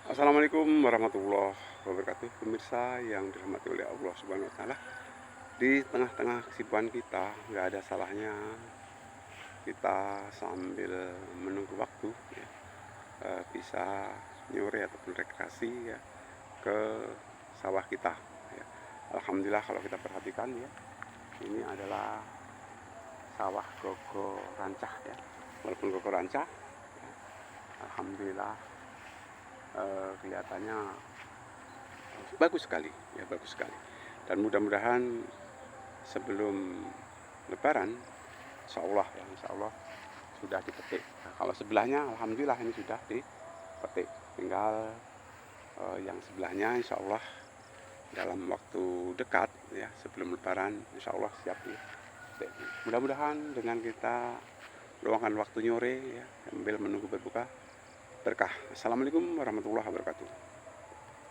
Assalamualaikum warahmatullahi wabarakatuh. Pemirsa yang dirahmati oleh Allah Subhanahu wa taala. Di tengah-tengah kesibukan kita, nggak ada salahnya kita sambil menunggu waktu ya, bisa nyore ataupun rekreasi ya ke sawah kita ya. Alhamdulillah kalau kita perhatikan ya, ini adalah sawah Gogo Rancah ya. Walaupun Gogo Rancah ya, alhamdulillah kelihatannya bagus sekali ya, bagus sekali. Dan mudah-mudahan sebelum lebaran insya Allah sudah dipetik. Nah, kalau sebelahnya alhamdulillah ini sudah dipetik, tinggal yang sebelahnya insya Allah dalam waktu dekat ya, sebelum lebaran insya Allah siap dipetik. Mudah-mudahan dengan kita meluangkan waktu nyore ya, sambil menunggu berbuka berkah. Assalamualaikum warahmatullahi wabarakatuh.